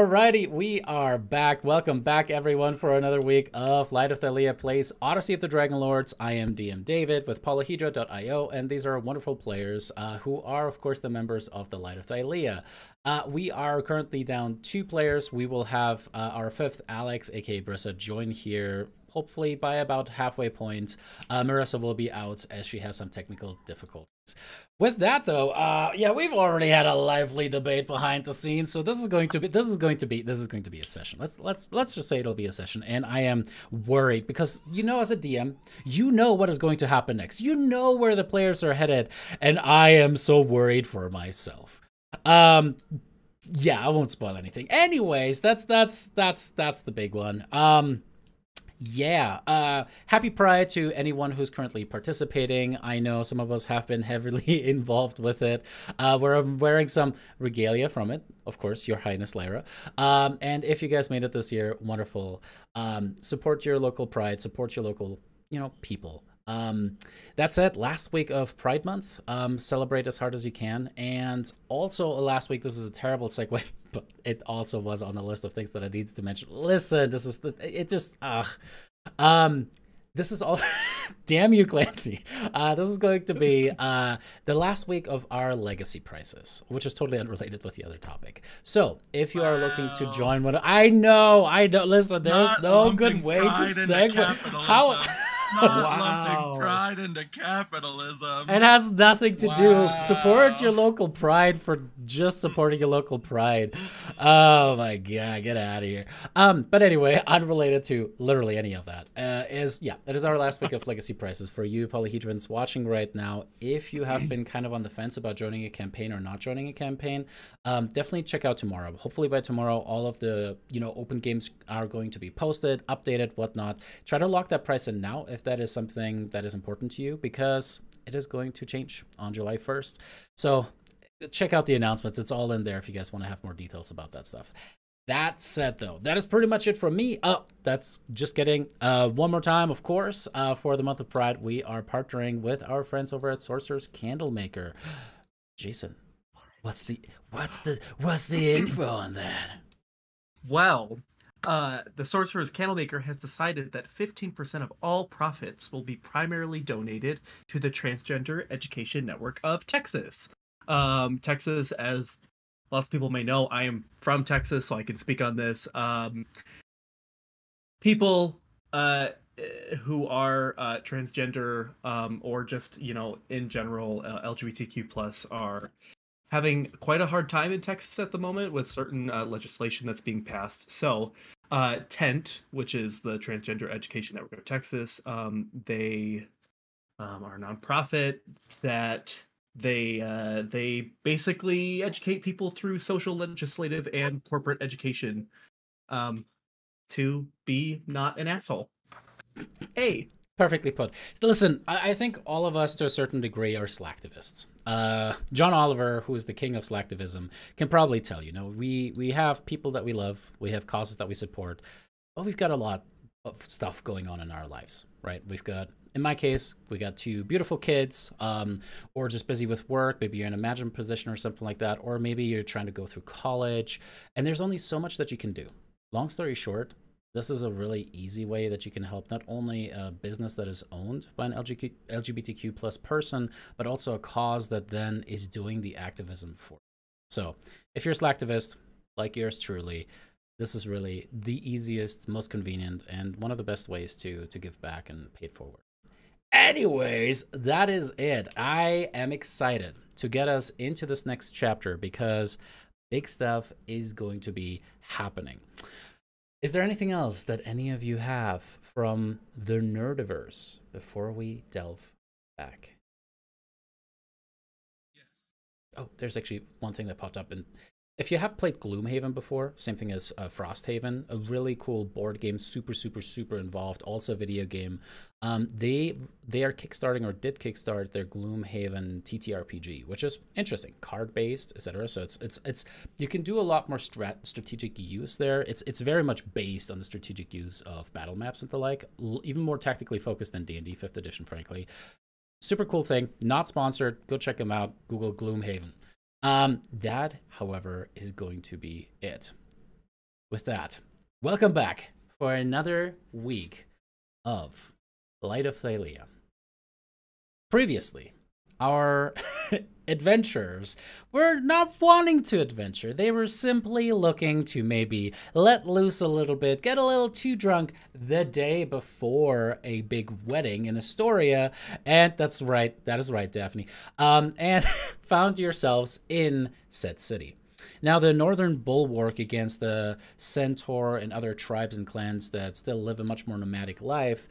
Alrighty, we are back. Welcome back, everyone, for another week of Light of Thylea plays Odyssey of the Dragonlords. I am DM David with Polyhedra.io, and these are wonderful players who are, of course, the members of the Light of Thylea. We are currently down 2 players. We will have our 5th, Alex, aka Brissa, join here, hopefully by about halfway point. Marissa will be out as she has some technical difficulties. With that, though, yeah, we've already had a lively debate behind the scenes, so this is going to be a session. Let's just say it'll be a session, and I am worried because, you know, as a DM, you know what is going to happen next. You know where the players are headed, and I am so worried for myself. Yeah, I won't spoil anything. Anyways, that's the big one. Yeah, happy Pride to anyone who's currently participating. I know some of us have been heavily involved with it. We're wearing some regalia from it, of course, Your Highness Lyra. And if you guys made it this year, wonderful. Support your local Pride, support your local, you know, people. That said, last week of Pride Month, celebrate as hard as you can. And also last week, this is a terrible segue, but it also was on the list of things that I needed to mention. Listen, this is this is all, damn you, Clancy. This is going to be the last week of our legacy prices, which is totally unrelated with the other topic. So if you are looking to join one, I know, listen, there's no good way to segue. How? Lumping pride into capitalism. It has nothing to do. Support your local Pride for just supporting your local Pride. Oh my god, get out of here. But anyway, unrelated to literally any of that, it is our last week of legacy prices for you polyhedrons watching right now. If you have been kind of on the fence about joining a campaign or not joining a campaign, definitely check out tomorrow. Hopefully by tomorrow, all of the open games are going to be posted, updated, whatnot. Try to lock that price in now if that is something that is important to you, because it is going to change on July 1st. So check out the announcements. It's all in there if you guys want to have more details about that stuff. That said, though, that is pretty much it from me. That's just kidding. One more time, of course, for the month of Pride, we are partnering with our friends over at Sorcerer's Candlemaker. Jason, what's the info on that? Well, the Sorcerer's Candlemaker has decided that 15% of all profits will be primarily donated to the Transgender Education Network of Texas. Texas, as lots of people may know, I am from Texas, so I can speak on this. People who are transgender or just, in general, LGBTQ+ are having quite a hard time in Texas at the moment with certain legislation that's being passed. So TENT, which is the Transgender Education Network of Texas, they are a nonprofit that they basically educate people through social, legislative, and corporate education to be not an asshole. Hey. Perfectly put. Listen, I think all of us to a certain degree are slacktivists. John Oliver, who is the king of slacktivism, can probably tell you, we have people that we love, we have causes that we support, but we've got a lot of stuff going on in our lives, right? We've got, in my case, we got 2 beautiful kids, or just busy with work. Maybe you're in a management position or something like that, or maybe you're trying to go through college, and there's only so much that you can do. Long story short, this is a really easy way that you can help not only a business that is owned by an LGBTQ+ person, but also a cause that then is doing the activism for you. So if you're a slacktivist, like yours truly, this is really the easiest, most convenient, and one of the best ways to give back and pay it forward. Anyways, that is it. I am excited to get us into this next chapter because big stuff is going to be happening. Is there anything else that any of you have from the Nerdiverse before we delve back? Yes. Oh, there's actually one thing that popped up. And if you have played Gloomhaven before, same thing as Frosthaven, a really cool board game, super involved, also a video game. They are kickstarting, or did kickstart, their Gloomhaven TTRPG, which is interesting, card based, etc. So it's you can do a lot more strategic use there. It's very much based on the strategic use of battle maps and the like, even more tactically focused than D&D 5th edition, frankly. Super cool thing, not sponsored. Go check them out. Google Gloomhaven. That, however, is going to be it. with that, welcome back for another week of Light of Thylea. Previously, our adventurers were not wanting to adventure. They were simply looking to maybe let loose a little bit, get a little too drunk the day before a big wedding in Astoria. And that's right, that is right, Daphne. And found yourselves in said city. Now, the northern bulwark against the Centaur and other tribes and clans that still live a much more nomadic life,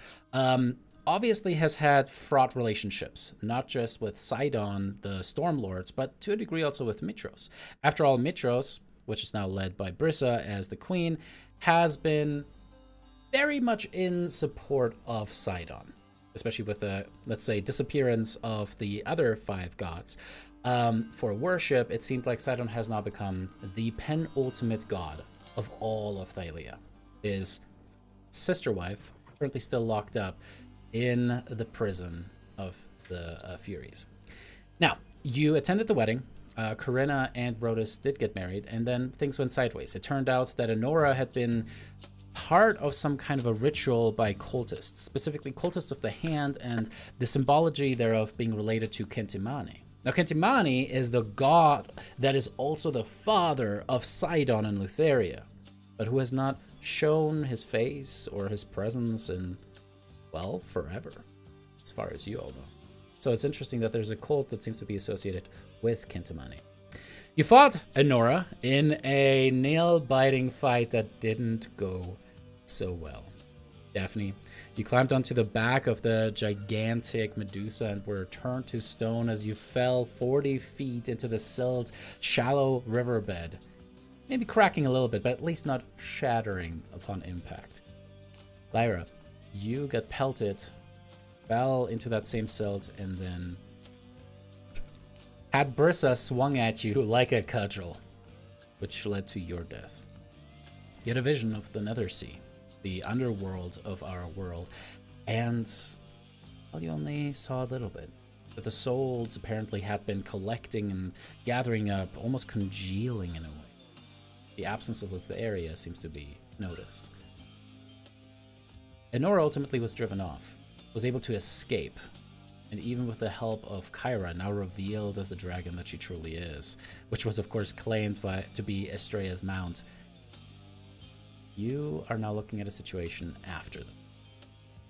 obviously has had fraught relationships, not just with Sidon, the Stormlords, but to a degree also with Mitros. After all, Mitros, which is now led by Brissa as the queen, has been very much in support of Sidon, especially with the, let's say, disappearance of the other 5 gods. For worship, it seemed like Sidon has now become the penultimate god of all of Thylea. His sister wife, currently still locked up in the prison of the Furies. Now, you attended the wedding. Corinna and Rhodus did get married, and then things went sideways. It turned out that Enora had been part of some kind of a ritual by cultists, specifically cultists of the hand, and the symbology thereof being related to Kentimani. Now, Kentimani is the god that is also the father of Sidon and Lutheria, but who has not shown his face or his presence in, well, forever, as far as you all know. So it's interesting that there's a cult that seems to be associated with Kentimani. You fought Enora in a nail-biting fight that didn't go so well. Daphne, you climbed onto the back of the gigantic Medusa and were turned to stone as you fell 40 feet into the silt, shallow riverbed. Maybe cracking a little bit, but at least not shattering upon impact. Lyra, you got pelted, fell into that same silt, and then had Brissa swung at you like a cudgel, which led to your death. You had a vision of the Nether Sea, the underworld of our world, and, well, you only saw a little bit. But the souls apparently had been collecting and gathering up, almost congealing in a way. The absence of the area seems to be noticed. Enora ultimately was driven off, was able to escape, and even with the help of Kyra, now revealed as the dragon that she truly is, which was of course claimed to be Estrella's mount, you are now looking at a situation after them.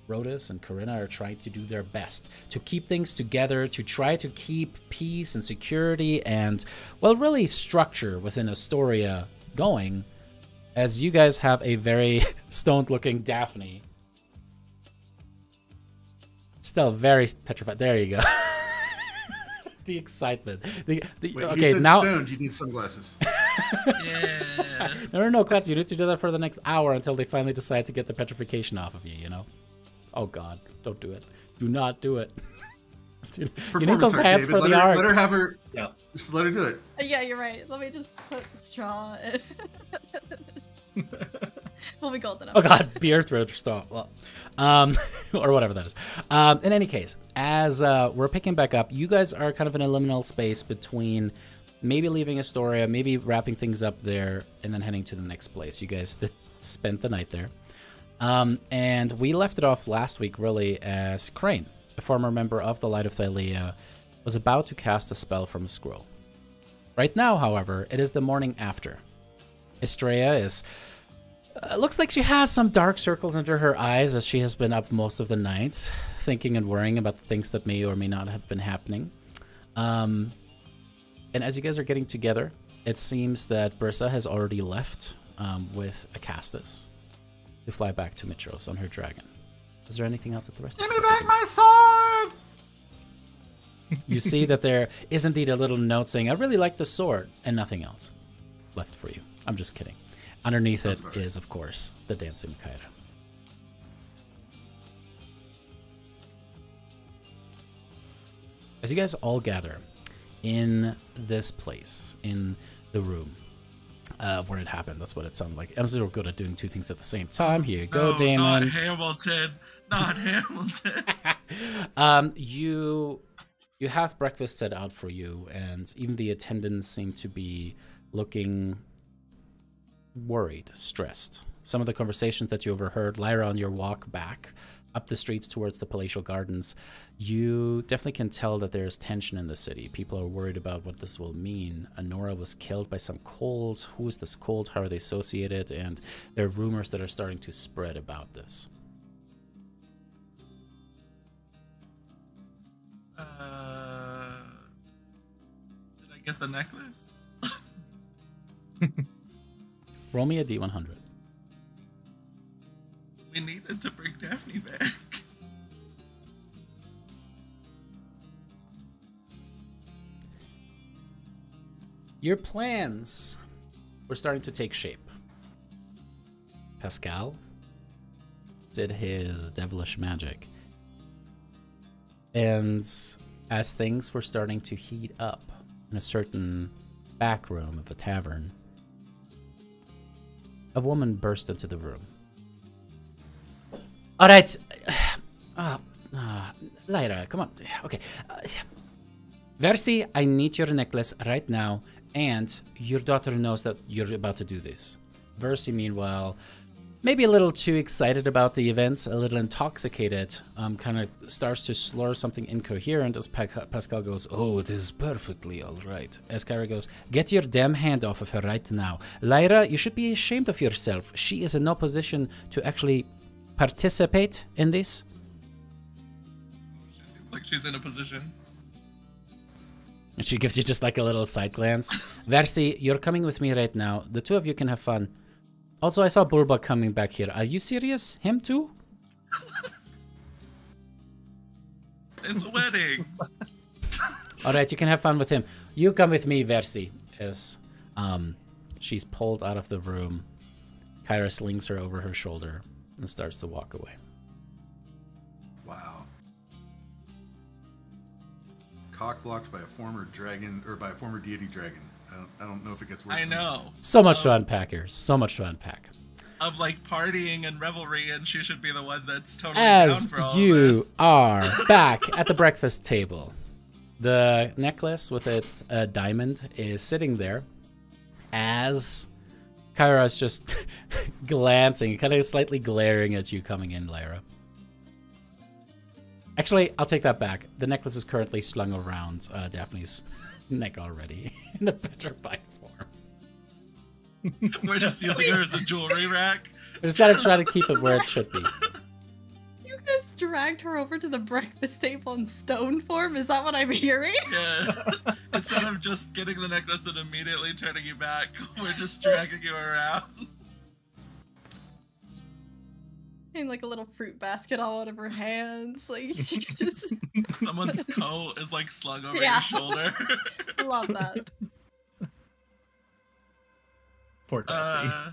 Rhodus and Corinna are trying to do their best to keep things together, to try to keep peace and security and, well, really structure within Astoria going, as you guys have a very stoned-looking Daphne. Still very petrified. There you go. The excitement. Wait, okay, you said now stoned. You need sunglasses. Yeah. No, Clancy, you need to do that for the next hour until they finally decide to get the petrification off of you, you know? Oh god, don't do it. Do not do it. You need those hands for the art. Let her have her. Yeah. Just let her do it. Yeah, you're right. Let me just put the straw in. We'll be golden. Oh god, beer throat straw. Well, or whatever that is. In any case, as we're picking back up, you guys are kind of in a liminal space between maybe leaving Astoria, maybe wrapping things up there, and then heading to the next place. You guys spent the night there. And we left it off last week, really, as Crane, a former member of the Light of Thylea, was about to cast a spell from a scroll. Right now, however, it is the morning after. Estrella is... looks like she has some dark circles under her eyes as she has been up most of the night, thinking and worrying about the things that may or may not have been happening. And as you guys are getting together, it seems that Brissa has already left with Acastus to fly back to Mitros on her dragon. Is there anything else that the rest of you Give me back my sword! You see that there is indeed a little note saying, I really like the sword, and nothing else left for you. I'm just kidding. Underneath it is, of course, the dancing Kyra. As you guys all gather in this place, in the room where it happened, that's what it sounded like. I'm so good at doing two things at the same time. Here you go, No, Damon. not Hamilton. Not Hamilton. You have breakfast set out for you, and even the attendants seem to be looking worried, stressed. Some of the conversations that you overheard, Lyra, on your walk back up the streets towards the palatial gardens, you definitely can tell that there's tension in the city. People are worried about what this will mean. Honora was killed by some cult. Who is this cult? How are they associated? And there are rumors that are starting to spread about this. Did I get the necklace? Roll me a D100. We needed to bring Daphne back. Your plans were starting to take shape. Pascal did his devilish magic. And as things were starting to heat up in a certain back room of a tavern, a woman burst into the room. All right, Lyra, come on. Okay, Versi, I need your necklace right now, and your daughter knows that you're about to do this. Versi, meanwhile, maybe a little too excited about the events, a little intoxicated, kind of starts to slur something incoherent as Pascal goes, "Oh, it is perfectly all right." As Kyra goes, "Get your damn hand off of her right now. Lyra, you should be ashamed of yourself. She is in no position to actually participate in this." She seems like she's in a position. And she gives you just like a little side glance. Versi, you're coming with me right now. The two of you can have fun. Also, I saw Bulba coming back here. Are you serious? Him too? It's a wedding. Alright, you can have fun with him. You come with me, Versi. As she's pulled out of the room. Kyra slings her over her shoulder and starts to walk away. Wow. Cock blocked by a former dragon, or by a former deity dragon. I don't know if it gets worse. I than that. know. So much to unpack here. So much to unpack. Of like partying and revelry, and she should be the one that's totally As down for all you of this. are back at the breakfast table, the necklace with its diamond is sitting there as Kyra is just glancing, kind of slightly glaring at you coming in, Lyra. Actually, I'll take that back. The necklace is currently slung around Daphne's neck already in the petrified form. We're just using her as a jewelry rack. We just gotta try to keep it where it should be. You just dragged her over to the breakfast table in stone form? Is that what I'm hearing? Yeah. Instead of just getting the necklace and immediately turning you back, we're just dragging you around. And like a little fruit basket all out of her hands. Like she could just Someone's coat is like slung over Yeah. your shoulder. love that. Poor Daphne.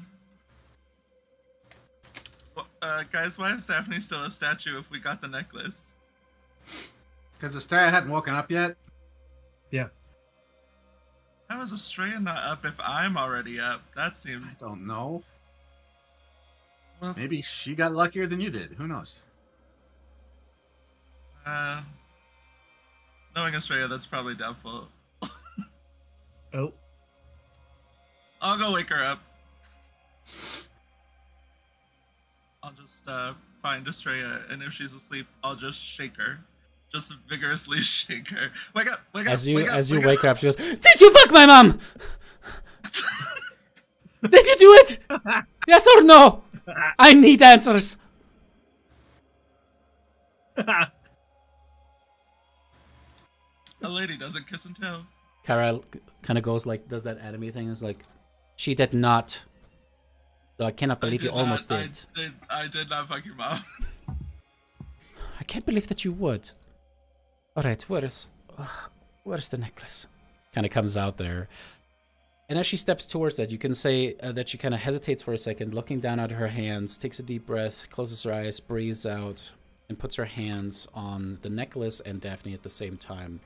Guys, why is Daphne still a statue if we got the necklace? Because Estrella hadn't woken up yet. Yeah. How is Estrella not up if I'm already up? That seems... I don't know. Well, Maybe she got luckier than you did. Who knows? knowing Estrella, that's probably doubtful. Oh. I'll go wake her up. I'll just find Estrella, and if she's asleep, I'll just shake her. Just vigorously shake her. Wake up! Wake up! As you wake up, wake her up, she goes, "Did you fuck my mom? Did you do it? Yes or no? I need answers." A lady doesn't kiss and tell. Kara kind of goes like, does that enemy thing. It's like, she did not. Though I cannot believe you almost did. I did not fuck your mom. I can't believe that you would. All right, where's the necklace? Kind of comes out there. And as she steps towards that, you can say that she kind of hesitates for a second, looking down at her hands, takes a deep breath, closes her eyes, breathes out, and puts her hands on the necklace and Daphne at the same time.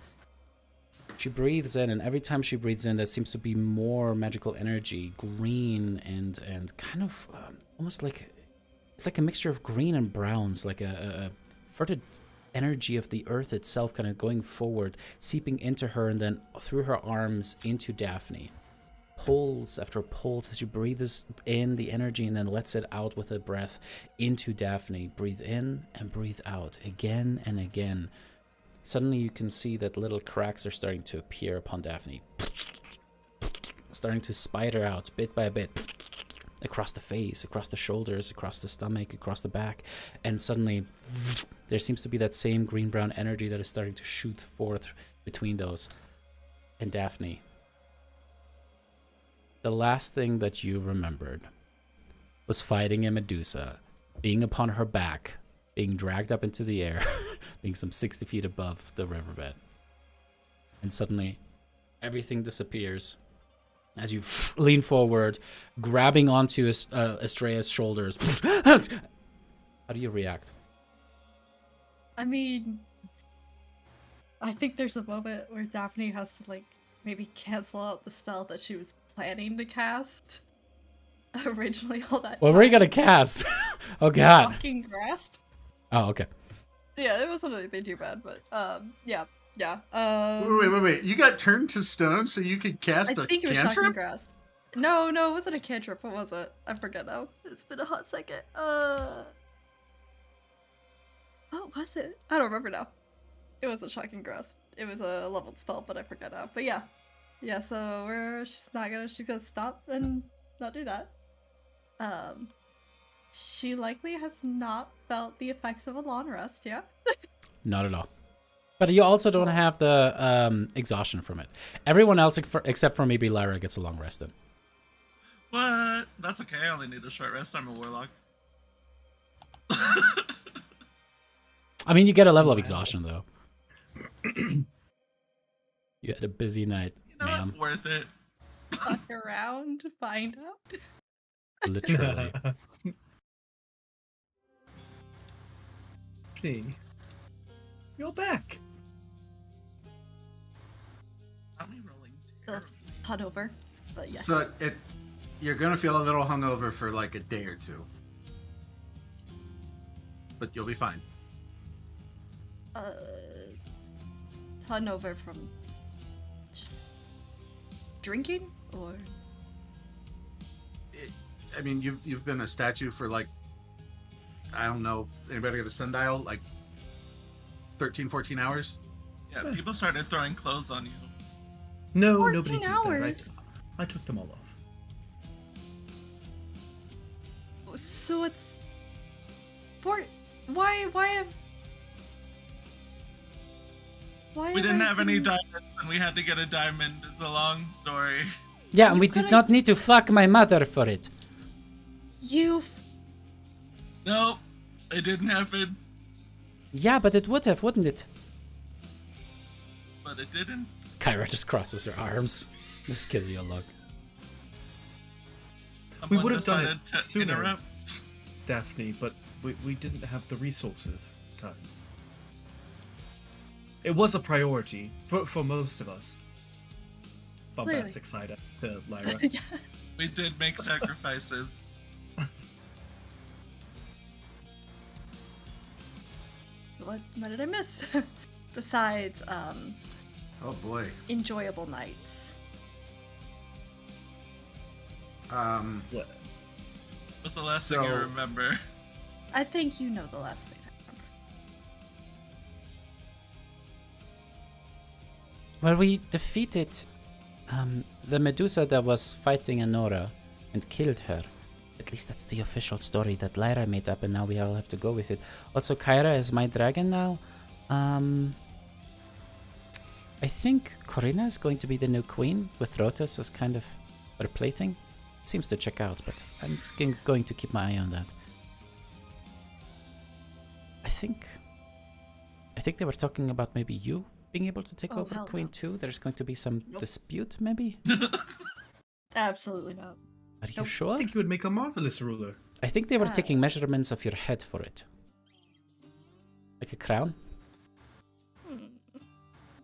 She breathes in, and every time she breathes in, there seems to be more magical energy, green and kind of almost like, it's like a mixture of green and browns, like a fertile energy of the earth itself kind of going forward, seeping into her and then through her arms into Daphne, pulse after pulse as she breathes in the energy and then lets it out with a breath into Daphne. Breathe in and breathe out again and again. Suddenly you can see that little cracks are starting to appear upon Daphne. Starting to spider out bit by bit. Across the face, across the shoulders, across the stomach, across the back. And suddenly there seems to be that same green-brown energy that is starting to shoot forth between those. And Daphne, the last thing that you remembered was fighting a Medusa, being upon her back, being dragged up into the air, being some 60 feet above the riverbed. And suddenly, everything disappears as you lean forward, grabbing onto Estrella's shoulders. How do you react? I mean, I think there's a moment where Daphne has to, like, maybe cancel out the spell that she was planning to cast originally all that What were you gonna cast? Oh god. Shocking Grasp? Oh, okay. Yeah, it wasn't anything too bad, but, yeah. Wait. You got turned to stone so you could cast I a think it was Shocking cantrip? Grasp. No, it wasn't a cantrip. What was it? I forget now. It's been a hot second. What was it? I don't remember now. It wasn't Shocking Grasp. It was a leveled spell, but I forget now. But yeah. Yeah, so she's gonna stop and not do that. She likely has not felt the effects of a long rest, yeah? Not at all. But you also don't have the exhaustion from it. Everyone else except for maybe Lyra gets a long rest in. What? That's okay. I only need a short rest. I'm a warlock. I mean, you get a level of exhaustion, though. You had a busy night, ma'am. Worth it. Fuck around, find out. Literally. You're back. Got me rolling Still terribly. hungover, but yeah. So you're gonna feel a little hungover for like a day or two, but you'll be fine. Hungover from just drinking, or I mean, you've been a statue for like, I don't know, anybody got a sundial? Like 13, 14 hours? Yeah, people started throwing clothes on you. No, 14 nobody did that. hours. I took them all off. so it's why have We didn't have any diamonds and we had to get a diamond. It's a long story. Yeah, and we did not need to fuck my mother for it. Nope, it didn't happen. Yeah, but it would have, wouldn't it? But it didn't. Kyra just crosses her arms. Just gives you a look. Someone would have done decided it to sooner. interrupt. Daphne, but we didn't have the resources at the time. It was a priority for most of us. Bombastic side to Lyra. Yeah. We did make sacrifices. What did I miss? Besides, Oh boy. enjoyable nights. What? What's the last thing you So- remember? I think you know the last thing I remember. Well, we defeated the Medusa that was fighting Anora and killed her. At least that's the official story that Lyra made up, and now we all have to go with it. Also, Kyra is my dragon now. I think Corina is going to be the new queen, with Rotas as kind of her plaything. Seems to check out, but I'm just going to keep my eye on that. I think they were talking about maybe you being able to take Oh, over hell Queen no. too. There's going to be some Nope. dispute, maybe? Absolutely not. Are you Nope. sure? I think you would make a marvelous ruler. I think they were Ah. taking measurements of your head for it. Like a crown?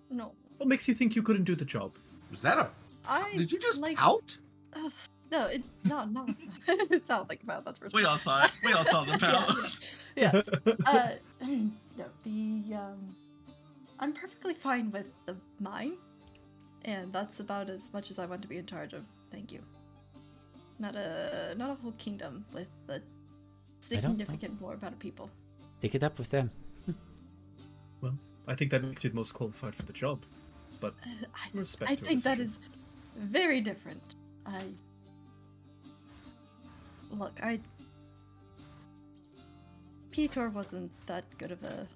No. What makes you think you couldn't do the job? Was that a? Did you just out? No, no. It's not like about that's for sure. We all saw it. We all saw the pout. Yeah. No, I'm perfectly fine with the mine, and that's about as much as I want to be in charge of thank you. Not a whole kingdom with a I don't know. significant more amount of people. Take it up with them. Well, I think that makes you the most qualified for the job. But respect I your think that decision. is very different. Look, Peter wasn't that good of a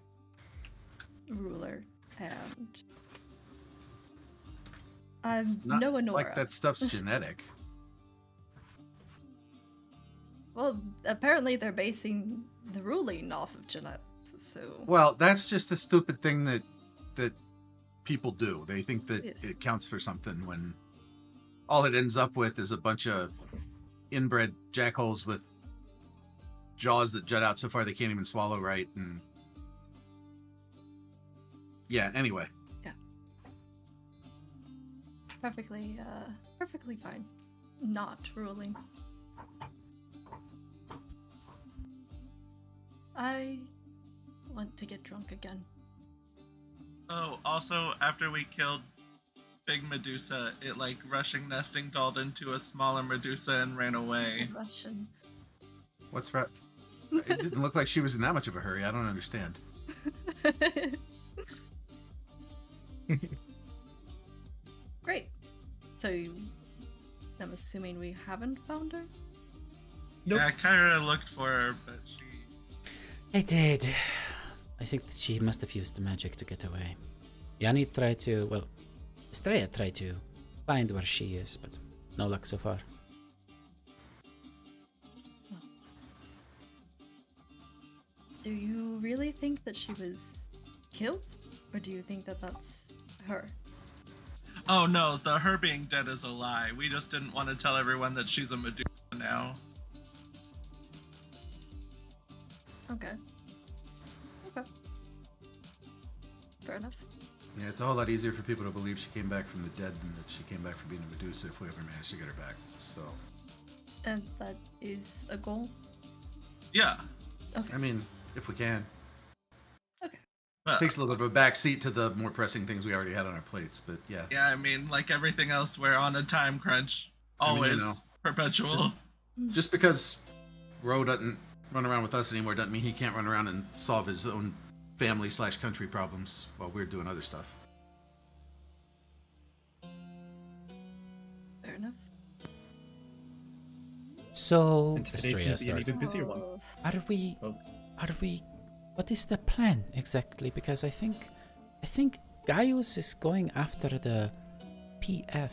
ruler, and I'm It's not no Honora. like that stuff's genetic. Well, apparently they're basing the ruling off of genetics, so... Well, that's just a stupid thing that people do. They think that Yes. it counts for something when all it ends up with is a bunch of inbred jackholes with jaws that jut out so far they can't even swallow right. And yeah, anyway. Perfectly fine. Not ruling. I want to get drunk again. Oh, also, after we killed Big Medusa, it like rushing nesting dolled into a smaller Medusa and ran away. Russian. What's right? It didn't look like she was in that much of a hurry. I don't understand. Great. So, I'm assuming we haven't found her? Nope. Yeah, I kind of looked for her, but she... I did. I think that she must have used the magic to get away. Yanni tried to, well, Thylea tried to find where she is, but no luck so far. Do you really think that she was killed? Or do you think that that's her? Oh no, her being dead is a lie. We just didn't want to tell everyone that she's a Medusa now. Okay. Okay. Fair enough. Yeah, it's a whole lot easier for people to believe she came back from the dead than that she came back from being a Medusa if we ever managed to get her back. So, And that is a goal? Yeah. Okay. I mean, if we can. But, Takes a little bit of a back seat to the more pressing things we already had on our plates, but yeah. yeah, I mean, like everything else, we're on a time crunch. I mean, you Always. know, Perpetual. Just because Ro doesn't run around with us anymore doesn't mean he can't run around and solve his own family/country problems while we're doing other stuff. Fair enough. So, And today's Thylea gonna be an starts. even busier one. Oh, Are we, what is the plan exactly? Because I think Gaius is going after the PF.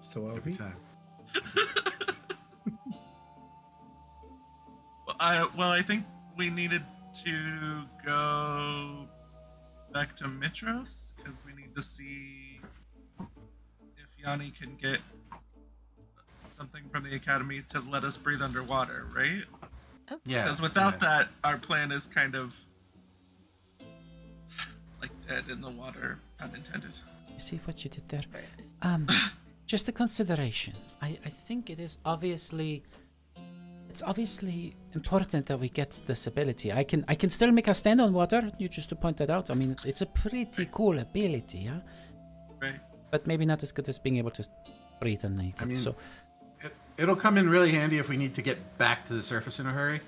So are Every we? time. Well, I think we needed to go back to Mitros because we need to see if Yanni can get something from the academy to let us breathe underwater, right? Yeah. Because without yeah. that, our plan is kind of like dead in the water, pun intended. You see what you did there? very nice. Just a consideration. I think it's obviously important that we get this ability. I can still make a stand on water. You just to point that out. I mean, it's a pretty cool ability, yeah. Right. But maybe not as good as being able to breathe underneath. I mean, so, it'll come in really handy if we need to get back to the surface in a hurry.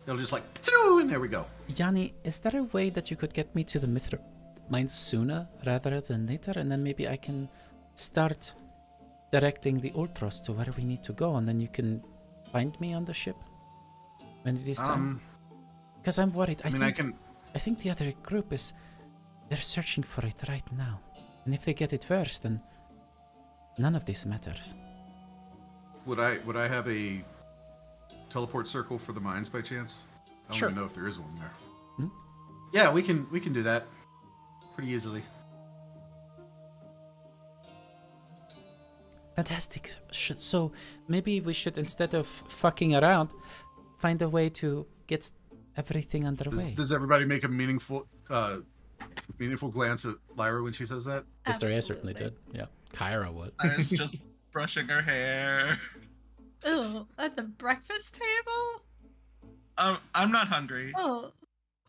It'll just like, and there we go. Yanni, is there a way that you could get me to the Mithra mine sooner rather than later, and then maybe I can start directing the Ultros to where we need to go, and then you can find me on the ship when it is time? Because I'm worried. I think the other group they're searching for it right now, and if they get it first, then none of this matters. Would I have a teleport circle for the mines by chance? I don't Sure. even know if there is one there. Hmm? Yeah, we can do that pretty easily. Fantastic. So maybe we should, instead of fucking around, find a way to get everything underway. Does everybody make a meaningful glance at Lyra when she says that? Thylea certainly did. Yeah. Kyra would. Iris just brushing her hair. Oh, at the breakfast table? I'm not hungry. Oh,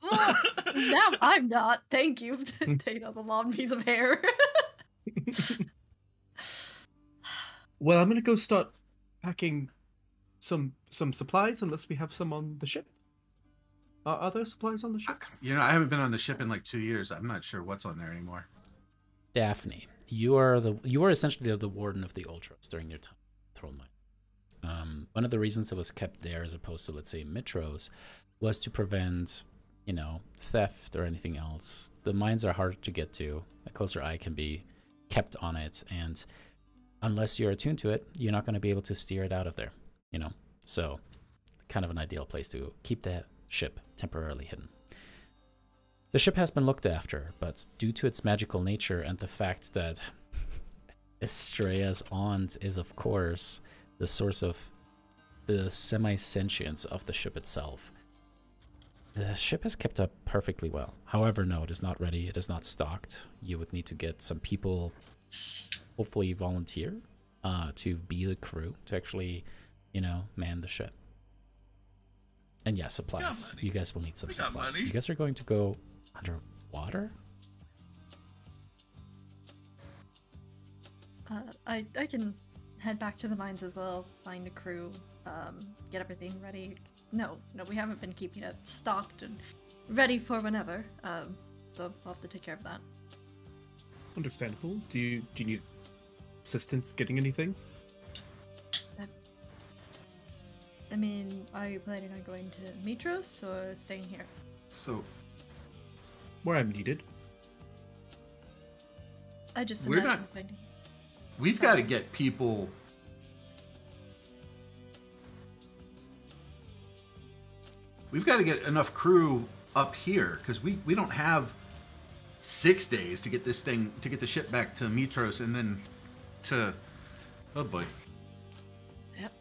Well, now I'm not. Thank you. Take out the long piece of hair. Well, I'm gonna go start packing some supplies, unless we have some on the ship. Are there supplies on the ship? You know, I haven't been on the ship in like 2 years. I'm not sure what's on there anymore. Daphne, you are essentially the warden of the Ultras during your time in Throne Mine. One of the reasons it was kept there as opposed to, let's say, Mitros, was to prevent, you know, theft or anything else. The mines are harder to get to. A closer eye can be kept on it, and unless you're attuned to it, you're not going to be able to steer it out of there, you know? So, kind of an ideal place to keep the ship temporarily hidden. The ship has been looked after, but due to its magical nature and the fact that Estrella's aunt is, of course, the source of the semi-sentience of the ship itself, the ship has kept up perfectly well. However, no, it is not ready. It is not stocked. You would need to get some people, hopefully volunteer, to be the crew, to actually, you know, man the ship. And yeah, supplies. You guys will need some supplies. You guys are going to go underwater? I can head back to the mines as well, find a crew, get everything ready. No, we haven't been keeping it stocked and ready for whenever. So I'll have to take care of that. Understandable. Do you need assistance getting anything? I mean, are you planning on going to Mitros or staying here? So Where I'm needed. I just We're imagine not- finding. we've got to get people. We've got to get enough crew up here because we don't have 6 days to get this thing, to get the ship back to Mitros and then to, oh boy. Yep.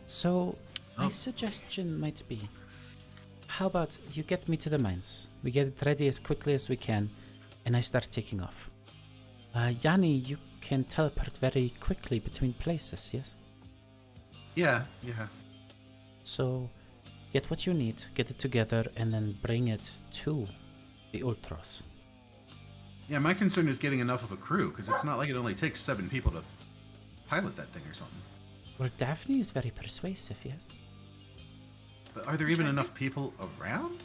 So, my Oh. suggestion might be, how about you get me to the mines? We get it ready as quickly as we can, and I start taking off. Yanni, you can teleport very quickly between places, yes? Yeah. So, get what you need, get it together, and then bring it to the Ultros. Yeah, my concern is getting enough of a crew because it's not like it only takes 7 people to pilot that thing or something. Well, Daphne is very persuasive, yes? But are there even enough people around?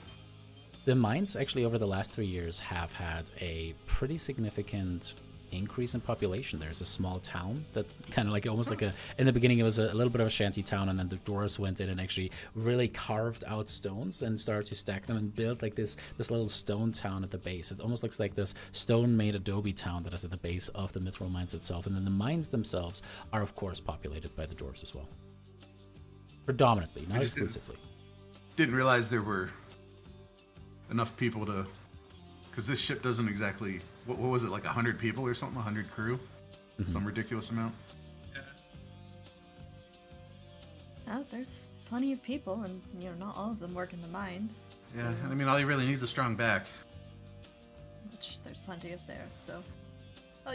The mines, actually, over the last 3 years, have had a pretty significant increase in population. There's a small town that kind of like, almost like in the beginning, it was a little bit of a shanty town, and then the dwarves went in and actually really carved out stones and started to stack them and build like this little stone town at the base. It almost looks like this stone-made adobe town that is at the base of the mithril mines itself. And then the mines themselves are, of course, populated by the dwarves as well. Predominantly, not exclusively. Didn't realize there were enough people to, because this ship doesn't exactly, what was it, like 100 people or something, 100 crew? Some ridiculous amount. Yeah. Oh, there's plenty of people, and not all of them work in the mines. Yeah, and I mean, all he really needs is a strong back. Which there's plenty of there. So,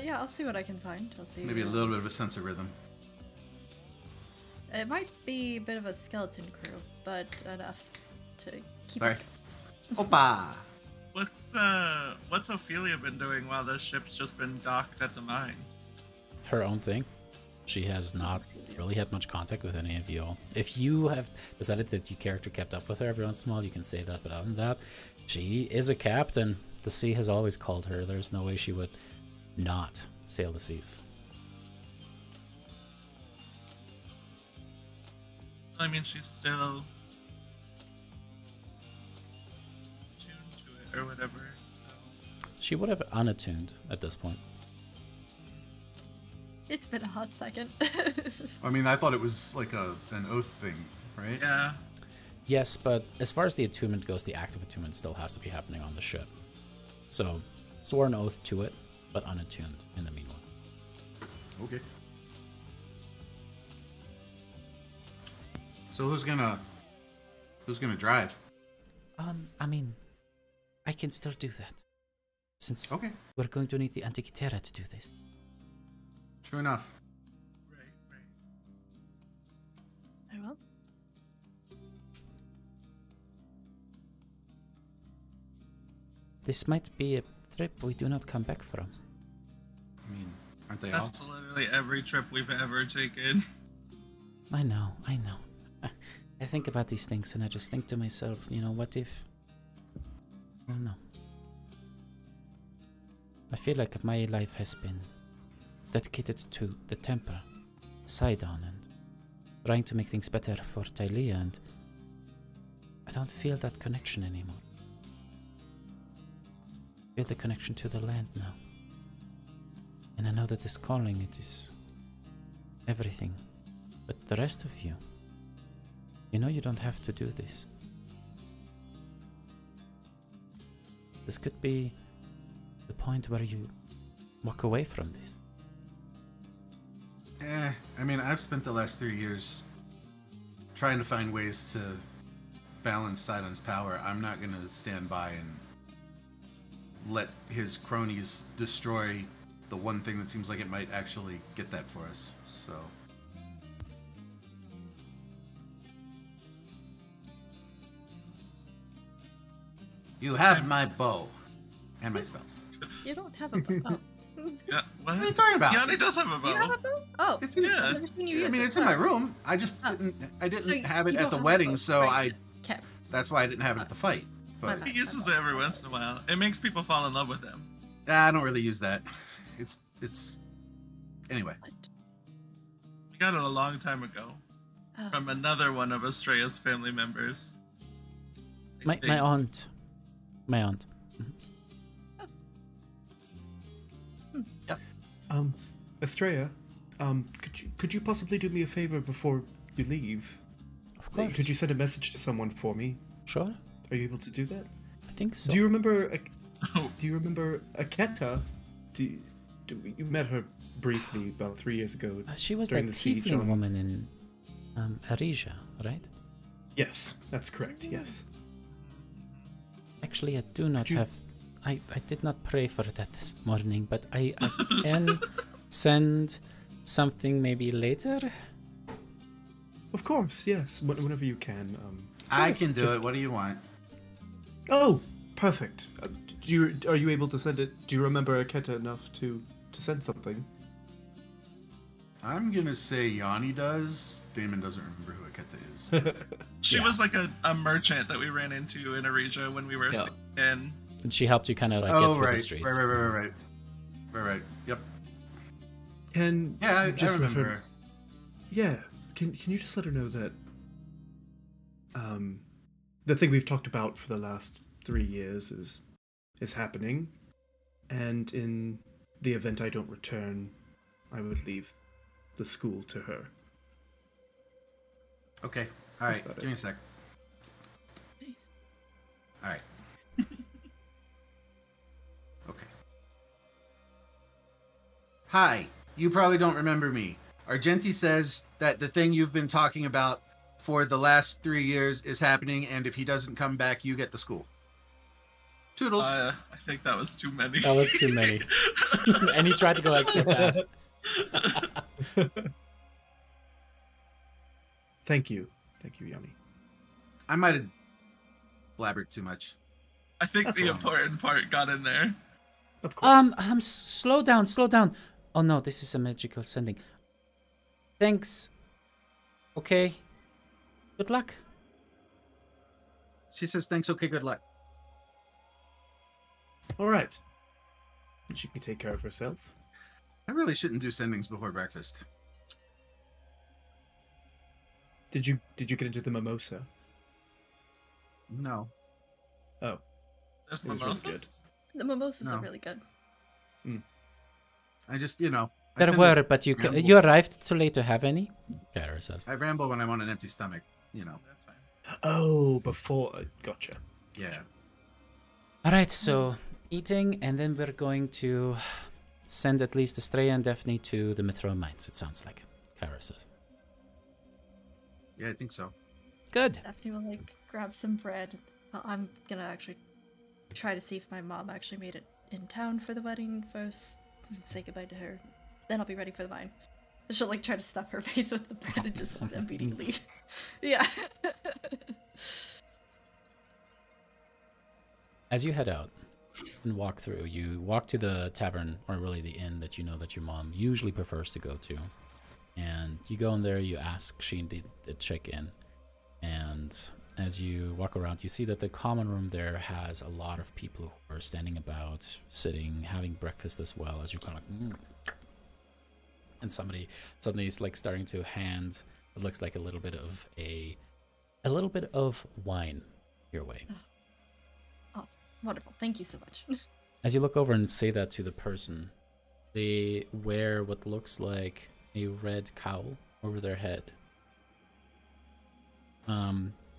yeah, I'll see what I can find. I'll see. Maybe a little bit of a sense of rhythm. It might be a bit of a skeleton crew, but enough to keep. Sorry. us Opa! What's Ophelia been doing while the ship's just been docked at the mines? Her own thing. She has not really had much contact with any of you all. If you have decided that your character kept up with her every once in a while, you can say that, but other than that, she is a captain. The sea has always called her. There's no way she would not sail the seas. I mean, she's still tuned to it or whatever. So She would have unattuned at this point. It's been a hot second. I mean, I thought it was like an oath thing, right? yeah, Yes, but as far as the attunement goes, the active attunement still has to be happening on the ship. So, swore an oath to it, but unattuned in the meanwhile. Okay. So who's gonna drive? I mean, I can still do that. Since Okay, we're going to need the Antikythera to do this. true enough. right. Very well. this might be a trip we do not come back from. I mean, aren't they all? That's literally every trip we've ever taken. I know. I think about these things and I just think to myself, you know, what if... I don't know. I feel like my life has been dedicated to the temple, Sidon, and trying to make things better for Thylea, and I don't feel that connection anymore. I feel the connection to the land now. And I know that this calling, it is everything. But the rest of you, you know you don't have to do this. This could be the point where you walk away from this. I mean, I've spent the last 3 years trying to find ways to balance Sidon's power. I'm not going to stand by and let his cronies destroy the one thing that seems like it might actually get that for us. So... You have my bow and my spells. You don't have a bow. Yeah, What are you talking about? Yanni does have a Oh. You have bow. a bow? Oh, It's in, Yeah. I've never seen you use I mean, it. it's in my Oh. room. I just Oh. didn't So have it you at don't the have a wedding, bow, so right. Okay. that's why I didn't have it at the fight. My But bad. He uses it every once in a while. It makes people fall in love with him. I don't really use that. It's anyway. We got it a long time ago Oh. from another one of Estrella's family members. I My think. aunt. My aunt. Estrella, could you possibly do me a favor before you leave? Of course. Could you send a message to someone for me? Sure. Are you able to do that? I think so. Do you remember? Oh, Do you remember Aketa? You met her briefly about 3 years ago? She was during that the siege tiefling on- woman in Arisia, right? Yes, that's correct. Yes. Actually, I do not Could you- have... I did not pray for that this morning, but I can send something maybe later. Of course. Yes. Whenever you can. I can do Just- it. What do you want? Oh, perfect. Are you able to send it? Do you remember Aketa enough to send something? I'm gonna say Yanni does. Damon doesn't remember who Aketa is. she Yeah. was like a merchant that we ran into in Arisia when we were Yeah. in. And she helped you kind of like get Oh, through right. the streets. Right. Yep. Can Yeah, I you just let remember. her- Yeah. Can you just let her know that the thing we've talked about for the last 3 years is happening, and in the event I don't return, I would leave the school to her. Okay. All That's right. about Give me a sec. Nice. All right. Okay. Hi. You probably don't remember me. Argenti says that the thing you've been talking about for the last 3 years is happening, and if he doesn't come back, you get the school. Toodles. I think that was too many. That was too many. And he tried to go extra fast. Thank you, Yanni. I might have blabbered too much. I think That's the fine. important part got in there. Of course. Slow down. Oh no, this is a magical sending. Thanks. Okay. Good luck. She says, thanks, okay, good luck. All right. She can take care of herself. I really shouldn't do sendings before breakfast. Did you get into the mimosa? No. Oh, There's It was really mimosas. The mimosas No. are really good. I just, I There tend were, to but you ramble. you arrived too late to have any. Kara says. I ramble when I'm on an empty stomach, That's fine. oh, before. Gotcha. Yeah. All right, so eating, and then we're going to send at least Estrella and Daphne to the Metro Mines. It sounds like. Kara says. Yeah, I think so. Good. Daphne will like grab some bread. I'm gonna actually try to see if my mom actually made it in town for the wedding first and say goodbye to her. Then I'll be ready for the wine. She'll like try to stuff her face with the bread and just immediately. Yeah. As you head out, and walk through. You walk to the tavern, or really the inn that you know that your mom usually prefers to go to. And you go in there, you ask Sheen to check in. And as you walk around, you see that the common room there has a lot of people who are standing about, sitting, having breakfast as well, as you're kind of and somebody's like starting to hand what looks like a little bit of wine your way. Awesome. Wonderful. Thank you so much. As you look over and say that to the person, they wear what looks like a red cowl over their head.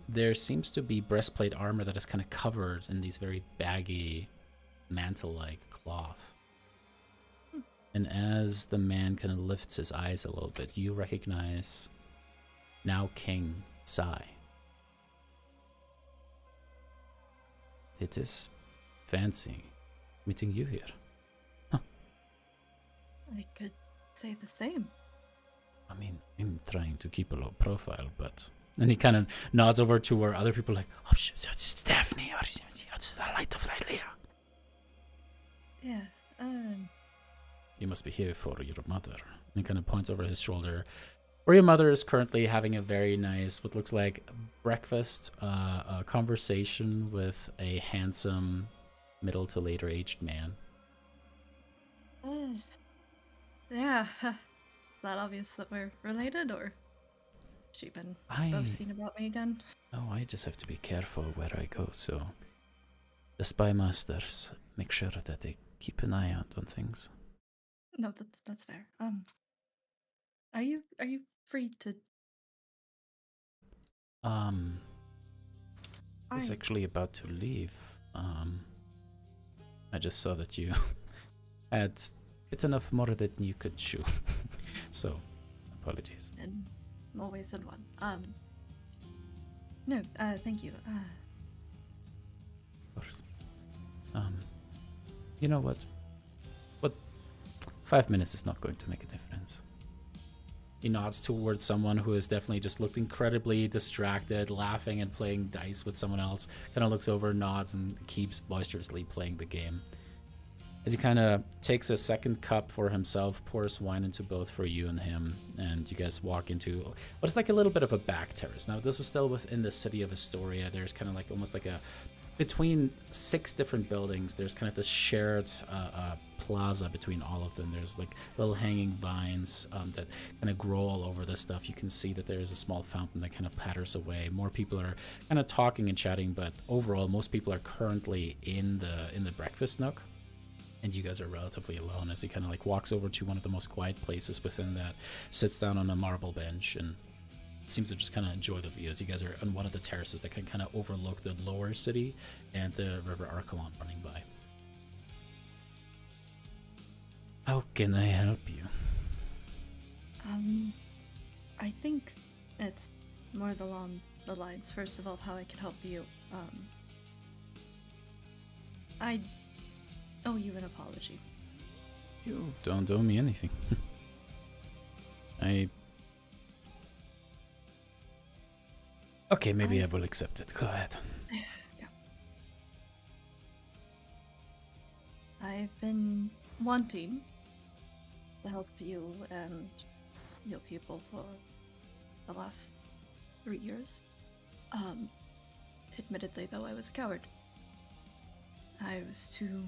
There seems to be breastplate armor that is kind of covered in these very baggy, mantle-like cloth. And as the man kind of lifts his eyes a little bit, you recognize now King Sai. It is fancy meeting you here. Huh. I could say the same. I mean, I'm trying to keep a low profile, but... And he kind of nods over to where other people are like, oh, that's Daphne, or it's the light of Thylea. Yeah, You must be here for your mother. And he kind of points over his shoulder. Where your mother is currently having a very nice, what looks like breakfast, a conversation with a handsome, middle to later aged man. yeah. That obvious that we're related, or she been boasting about me again? No, I just have to be careful where I go, so the spy masters make sure that they keep an eye out on things. No, that's fair. Are you free to? I was actually about to leave. I just saw that you had bit enough more than you could chew. So, apologies. And always in one. No, thank you. Of course. You know what? 5 minutes is not going to make a difference. He nods towards someone who has definitely just looked incredibly distracted, laughing and playing dice with someone else. Kind of looks over, nods, and keeps boisterously playing the game. As he kind of takes a second cup for himself, pours wine into both for you and him, and you guys walk into what is like a little bit of a back terrace. Now, this is still within the city of Astoria. There's kind of like almost like a... Between 6 different buildings, there's kind of this shared plaza between all of them. There's like little hanging vines that kind of grow all over this stuff. You can see that there's a small fountain that kind of patters away. More people are kind of talking and chatting, but overall, most people are currently in the breakfast nook. And you guys are relatively alone as he kind of like walks over to one of the most quiet places within that, sits down on a marble bench, and seems to just kind of enjoy the view as you guys are on one of the terraces that can kind of overlook the lower city and the river Archelon running by. How can I help you? I think it's more along the lines, first of all, of how I can help you. I owe you an apology. You don't owe me anything. Okay, maybe I will accept it. Go ahead. Yeah. I've been wanting to help you and your people for the last 3 years. Admittedly, though, I was a coward. I was too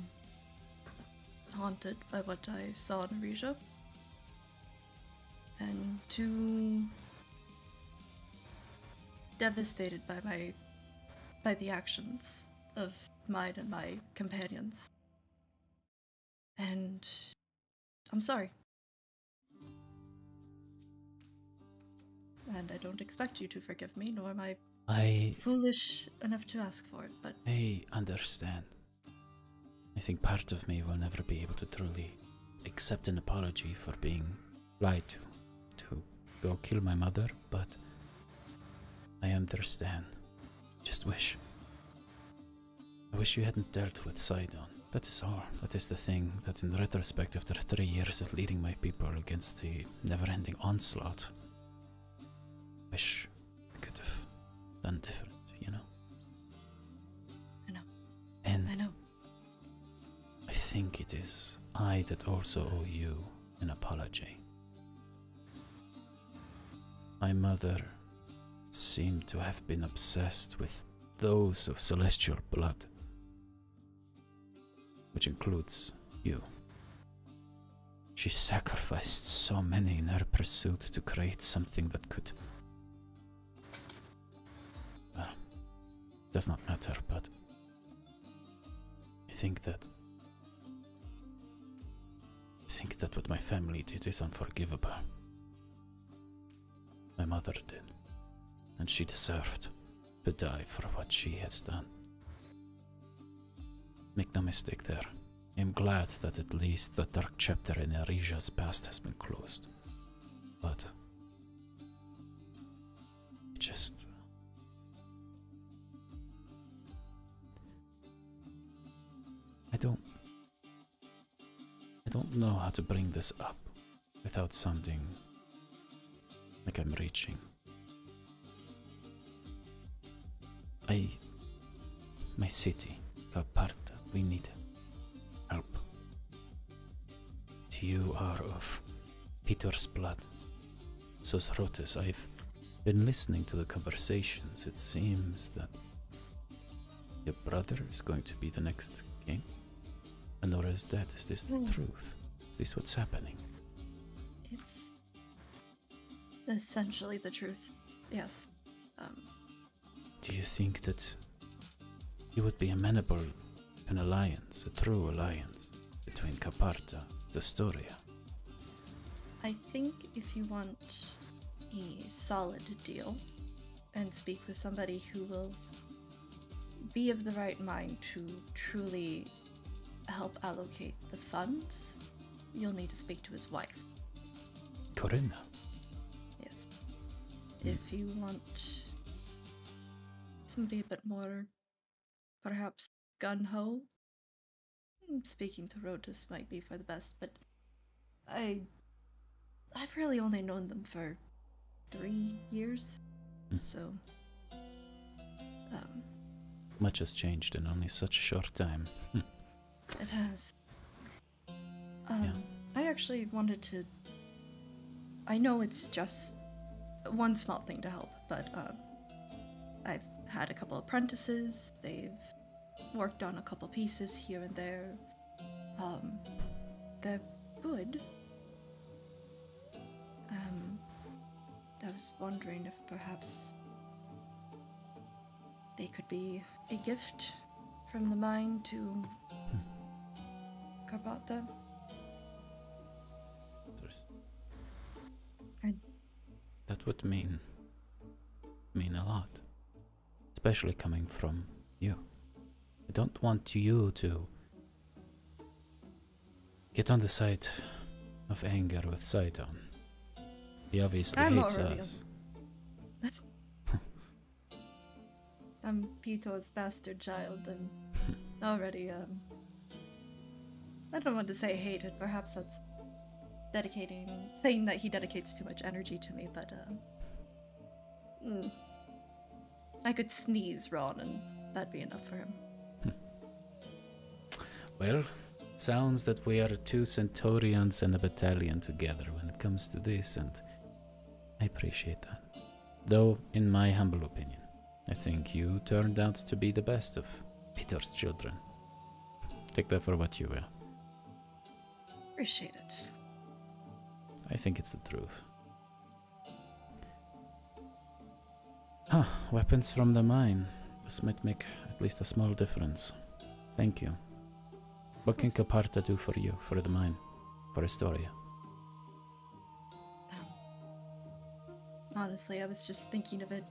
haunted by what I saw in Aresia, and too devastated by the actions of mine and my companions. And I'm sorry. And I don't expect you to forgive me, nor am I foolish enough to ask for it, but I understand. I think part of me will never be able to truly accept an apology for being lied to go kill my mother, but I understand. I wish you hadn't dealt with Sidon. That is all. That is the thing that in retrospect, after 3 years of leading my people against the never-ending onslaught, wish I could have done different, you know? I know. And I know. think it is I that also owe you an apology. My mother seemed to have been obsessed with those of celestial blood, which includes you. She sacrificed so many in her pursuit to create something that could... Well, does not matter, but I think that what my family did is unforgivable. My mother did, and she deserved to die for what she has done. Make no mistake there. I'm glad that at least the dark chapter in Arija's past has been closed. But just... I don't know how to bring this up without sounding like I'm reaching. My city, Caparta, we need help. You are of Peter's blood. So Rotes, I've been listening to the conversations. It seems that your brother is going to be the next king. And or is that, is this the truth? Is this what's happening? It's essentially the truth, yes. Do you think that you would be amenable to an alliance, a true alliance, between Caparta and Astoria? I think if you want a solid deal and speak with somebody who will be of the right mind to truly help allocate the funds, you'll need to speak to his wife. Corinna? Yes. If you want somebody a bit more, perhaps gun-ho, speaking to Rotus might be for the best, but I've really only known them for 3 years, so much has changed in only such a short time. It has. I actually wanted to... I know it's just one small thing to help, but I've had a couple apprentices. They've worked on a couple pieces here and there. They're good. I was wondering if perhaps they could be a gift from the mine to Caparta. That would mean a lot, especially coming from you. I don't want you to get on the side of anger with Sidon. He obviously hates us. I'm Pito's bastard child, and already, I don't want to say hated, perhaps that's saying that he dedicates too much energy to me, but, I could sneeze, Ron, and that'd be enough for him. Well, sounds that we are 2 Centaurians and a battalion together when it comes to this, and I appreciate that. Though, in my humble opinion, I think you turned out to be the best of Peter's children. Take that for what you will. Appreciate it. I think it's the truth. Weapons from the mine. This might make at least a small difference. Thank you. What can Caparta do for you, for the mine, for Astoria? Honestly, I was just thinking of it.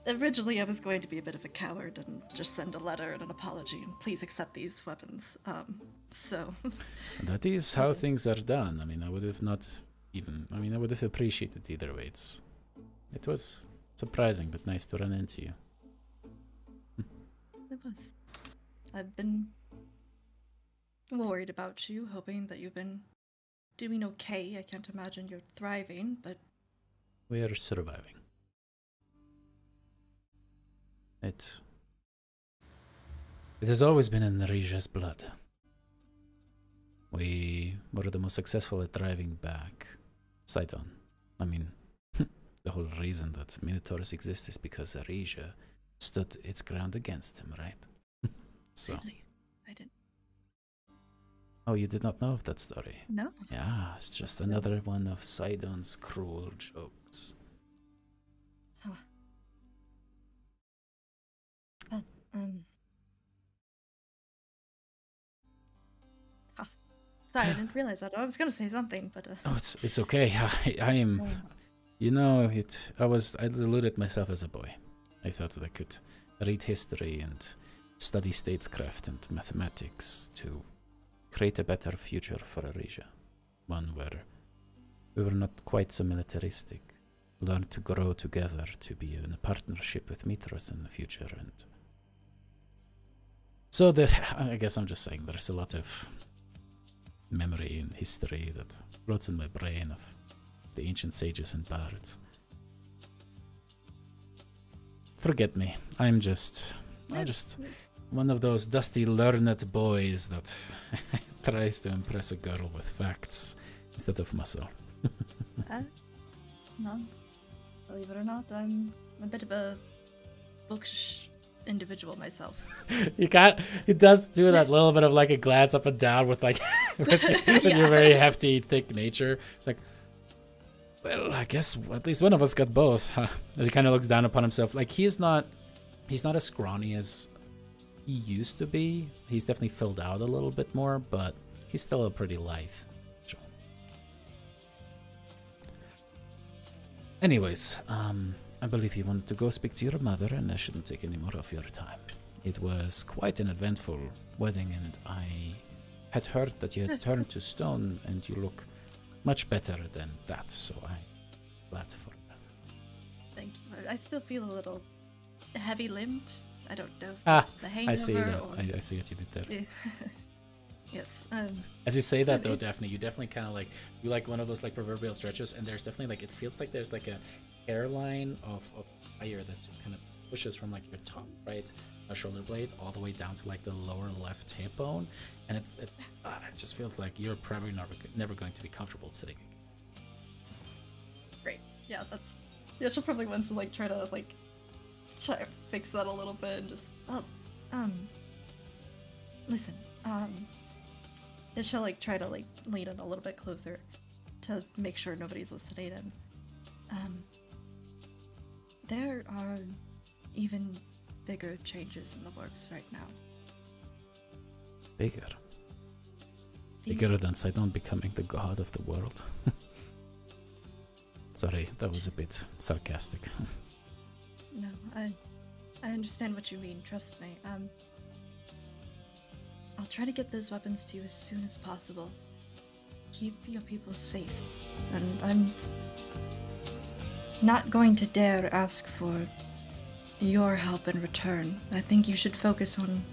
Originally, I was going to be a bit of a coward and just send a letter and an apology and please accept these weapons. So... That is how things are done. I mean, I would have I would have appreciated either way. It was surprising but nice to run into you. It was. I've been worried about you, hoping that you've been doing okay. I can't imagine you're thriving, but... We are surviving. It has always been in Rija's blood. We were the most successful at driving back Sidon. I mean, the whole reason that Minotaurus exists is because Aresia stood its ground against him, right? So. Really? I didn't. Oh, you did not know of that story? No. Yeah, it's just another one of Sidon's cruel jokes. Huh. Well, sorry, I didn't realize that. I was gonna say something, but Oh, it's okay. I am. You know, I deluded myself as a boy. I thought that I could read history and study statecraft and mathematics to create a better future for Aresia. One where we were not quite so militaristic. Learn to grow together, to be in a partnership with Mitros in the future. And so that, I guess I'm just saying, there's a lot of memory and history that floats in my brain of the ancient sages and bards. Forget me. I'm just one of those dusty learned boys that tries to impress a girl with facts instead of muscle. No, believe it or not, I'm a bit of a bookish individual myself. He does do that little bit of like a glance up and down with like with your very hefty, thick nature. It's like, well, I guess at least one of us got both, huh? As he kind of looks down upon himself. Like he's not as scrawny as he used to be. He's definitely filled out a little bit more, but he's still a pretty lithe. Anyways, I believe you wanted to go speak to your mother, and I shouldn't take any more of your time. It was quite an eventful wedding, and I had heard that you had turned to stone, and you look much better than that, so I'm glad for that. Thank you. I still feel a little heavy-limbed. I don't know if Ah, it's the hangover I see that. or... I see what you did there. Yes. As you say that, though, Daphne, you definitely kind of like do like one of those like proverbial stretches, and there's definitely like it feels like there's like a hairline of fire that just kind of pushes from like your top right shoulder blade all the way down to like the lower left hip bone, and it just feels like you're probably never going to be comfortable sitting again. Great. Yeah, she'll probably want to like try to fix that a little bit and just listen. And she'll like try to like lean in a little bit closer to make sure nobody's listening, and there are even bigger changes in the works right now. Bigger than Sidon becoming the god of the world. Sorry, that was a bit sarcastic. No, I understand what you mean, trust me. I'll try to get those weapons to you as soon as possible. Keep your people safe. And I'm not going to dare ask for your help in return. I think you should focus on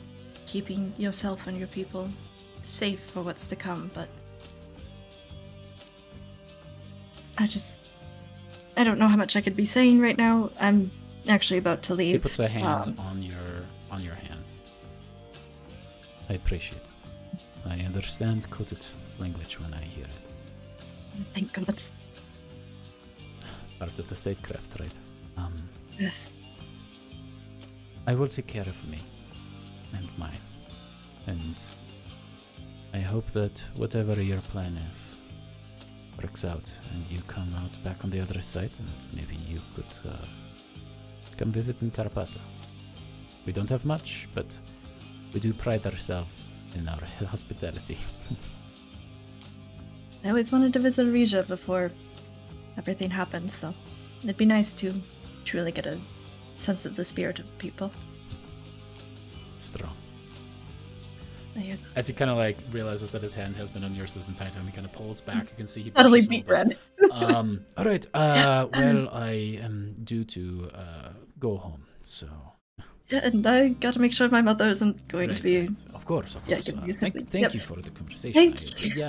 keeping yourself and your people safe for what's to come, but I don't know how much I could be saying right now. I'm actually about to leave. He puts a hand on your hand. I appreciate it. I understand coded language when I hear it. Thank God. Part of the statecraft, right? I will take care of me and mine. And I hope that whatever your plan is works out and you come out back on the other side, and maybe you could come visit in Carpata. We don't have much, but we do pride ourselves in our hospitality. I always wanted to visit Aresia before everything happened, so it'd be nice to truly get a sense of the spirit of people. Strong. I As he kind of like realizes that his hand has been on yours this entire time, he kind of pulls back. You can see he totally pushes beat over. red. All right. Well, I am due to go home, so. Yeah, and I gotta make sure my mother isn't going to be. Right. Of course. Yeah, give me something. Thank you for the conversation. Thank you.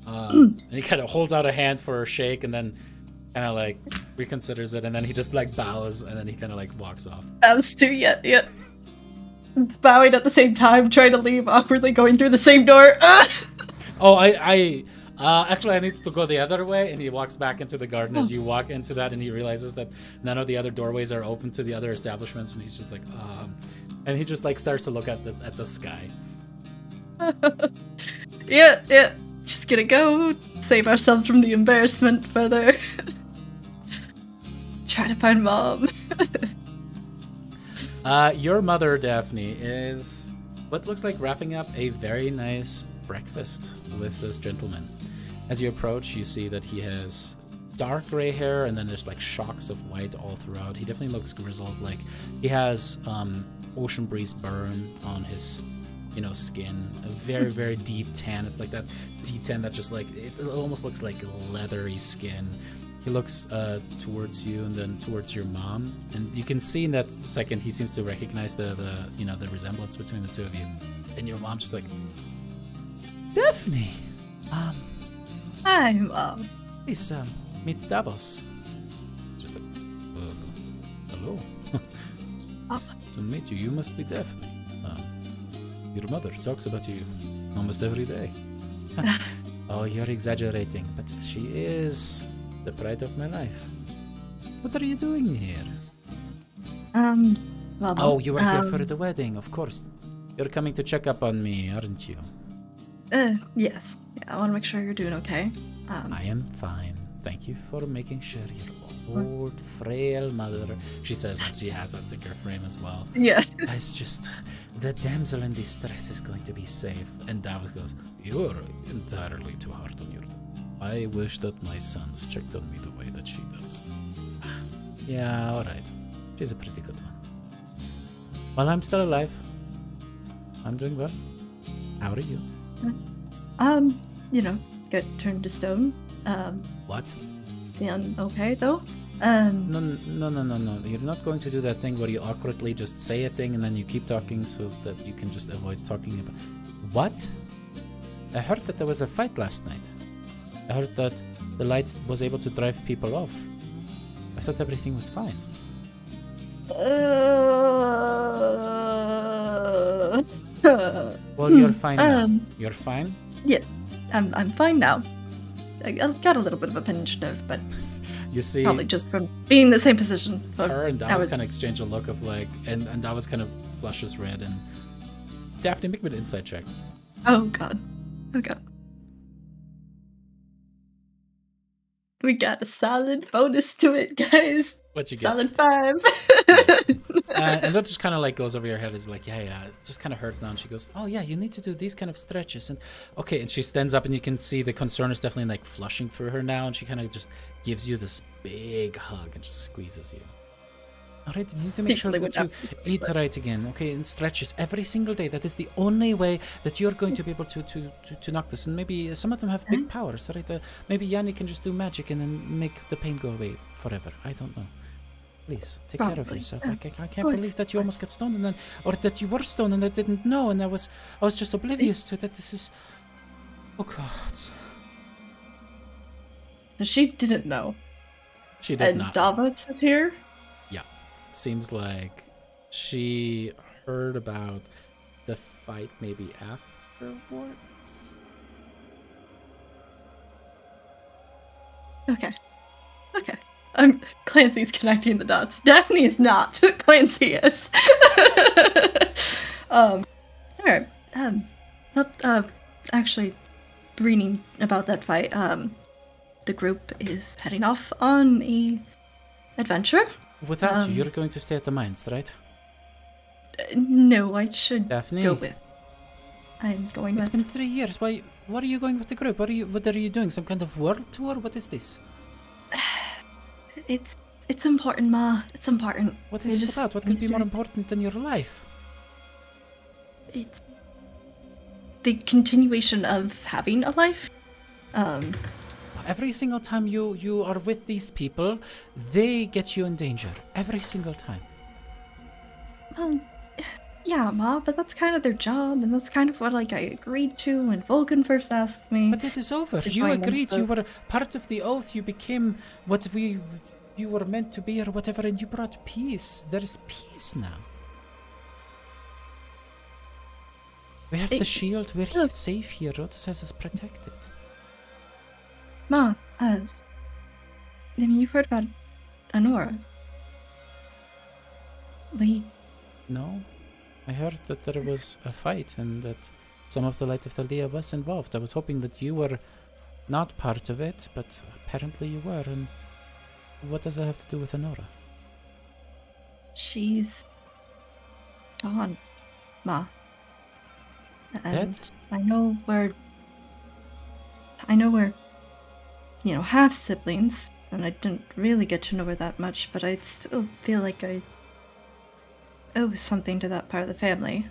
And he kind of holds out a hand for a shake, and then kind of like reconsiders it, and then he just like bows, and then he kind of like walks off. That's too, yeah. bowing at the same time, trying to leave, awkwardly going through the same door. Oh, actually, I need to go the other way, and he walks back into the garden as you walk into that, and he realizes that none of the other doorways are open to the other establishments, and he's just like, and he just like starts to look at the sky. Yeah. Just gonna go save ourselves from the embarrassment further. Try to find Mom. Your mother, Daphne, is what looks like wrapping up a very nice breakfast with this gentleman. As you approach, you see that he has dark gray hair, and then there's like shocks of white all throughout. He definitely looks grizzled. Like he has ocean breeze burn on his, skin. A very, very deep tan. It's like that deep tan that just like it almost looks like leathery skin. He looks towards you and then towards your mom, and you can see in that second he seems to recognize the resemblance between the two of you. And your mom's just like, Daphne, Hi, Mom. please meet Davos. Just like, hello. Nice to meet you. You must be Daphne. Your mother talks about you almost every day. Oh, you're exaggerating, but she is the pride of my life. What are you doing here? Well, Oh, you were here for the wedding, of course. You're coming to check up on me, aren't you? Yes. Yeah, I want to make sure you're doing okay. I am fine. Thank you for making sure your old, frail mother, she says, and she has that thicker frame as well. Yeah. It's just, the damsel in distress is going to be safe. And Davos goes, you're entirely too hard on your... I wish that my sons checked on me the way that she does. Yeah, alright. She's a pretty good one. Well, I'm still alive. I'm doing well. How are you? Get turned to stone. What? Feeling okay, though? No. You're not going to do that thing where you awkwardly just say a thing and then you keep talking so that you can just avoid talking about... What? I heard that there was a fight last night. I heard that the light was able to drive people off. I thought everything was fine. Well, you're fine now. You're fine? Yes, I'm fine now. I got a little bit of a pinched nerve, but you see, probably just from being in the same position. Her and Davos kind of exchange a look of like, and Davos kind of flushes red, and Daphne, make me an insight check. Oh god. We got a solid bonus to it, guys. What you get? Solid 5. Yes. And that just kind of like goes over your head. Is like, yeah, it just kind of hurts now. And she goes, oh yeah, you need to do these kind of stretches. And okay, and she stands up, and you can see the concern is definitely like flushing through her now. And she kind of just gives you this big hug and just squeezes you. All right, you need to make sure that you eat right again, okay, and stretches every single day. That is the only way that you're going to be able to knock this. And maybe some of them have big powers, right? Maybe Yanni can just do magic and then make the pain go away forever. I don't know. Please, take care of yourself. I can't believe that you almost got stoned and then, or that you were stoned and I didn't know, and I was just oblivious to that. This is, oh God. She didn't know. She did not. And Davos is here? Yeah. It seems like she heard about the fight maybe afterwards. Okay. Clancy's connecting the dots. Daphne is not. Clancy is. Alright. Actually, reading about that fight, the group is heading off on a adventure. Without you, you're going to stay at the mines, right? No, I should Daphne? go with. I'm going with. It's been 3 years. Why? What are you going with the group? What are you doing? Some kind of world tour? What is this? It's important, Ma. It's important. What is it about? What could be more important than your life? It's the continuation of having a life. Every single time you are with these people, they get you in danger. Every single time. Yeah, Ma, but that's kind of their job, and that's kind of what I agreed to when Vulcan first asked me. But it is over. You agreed. You were part of the oath. You became what you were meant to be, or whatever, and you brought peace. There is peace now. We have the shield. We're safe here. Rotus has us protected. Ma, I mean, you've heard about Honora. No, I heard that there was a fight and that some of the Light of Thylea was involved. I was hoping that you were not part of it, but apparently you were. And what does that have to do with Honora? She's gone, Ma. And Dead? I know we're, half siblings, and I didn't really get to know her that much, but I still feel like I owe something to that part of the family.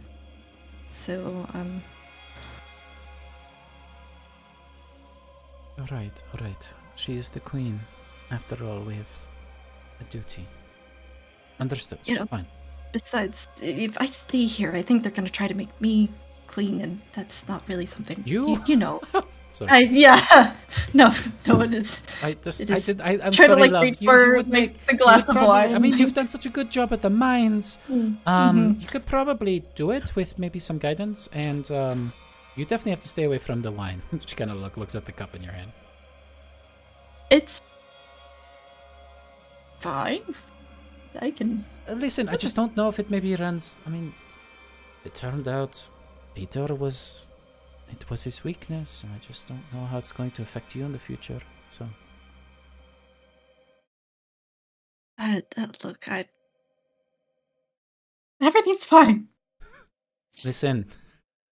So, All right. She is the queen. After all, we have a duty. Understood. Fine. Besides, if I stay here, I think they're gonna try to make me queen, and that's not really something you know. Sorry. No, it is. I'm trying sorry, to like love. reach You for would make the glass of wine. I mean, you've done such a good job at the mines. Mm-hmm. You could probably do it with maybe some guidance, and you definitely have to stay away from the wine. She kind of looks at the cup in your hand. It's fine. I can. Listen, I just don't know if it maybe runs. I mean, it turned out Peter was his weakness, and I just don't know how it's going to affect you in the future. So, look, everything's fine. listen,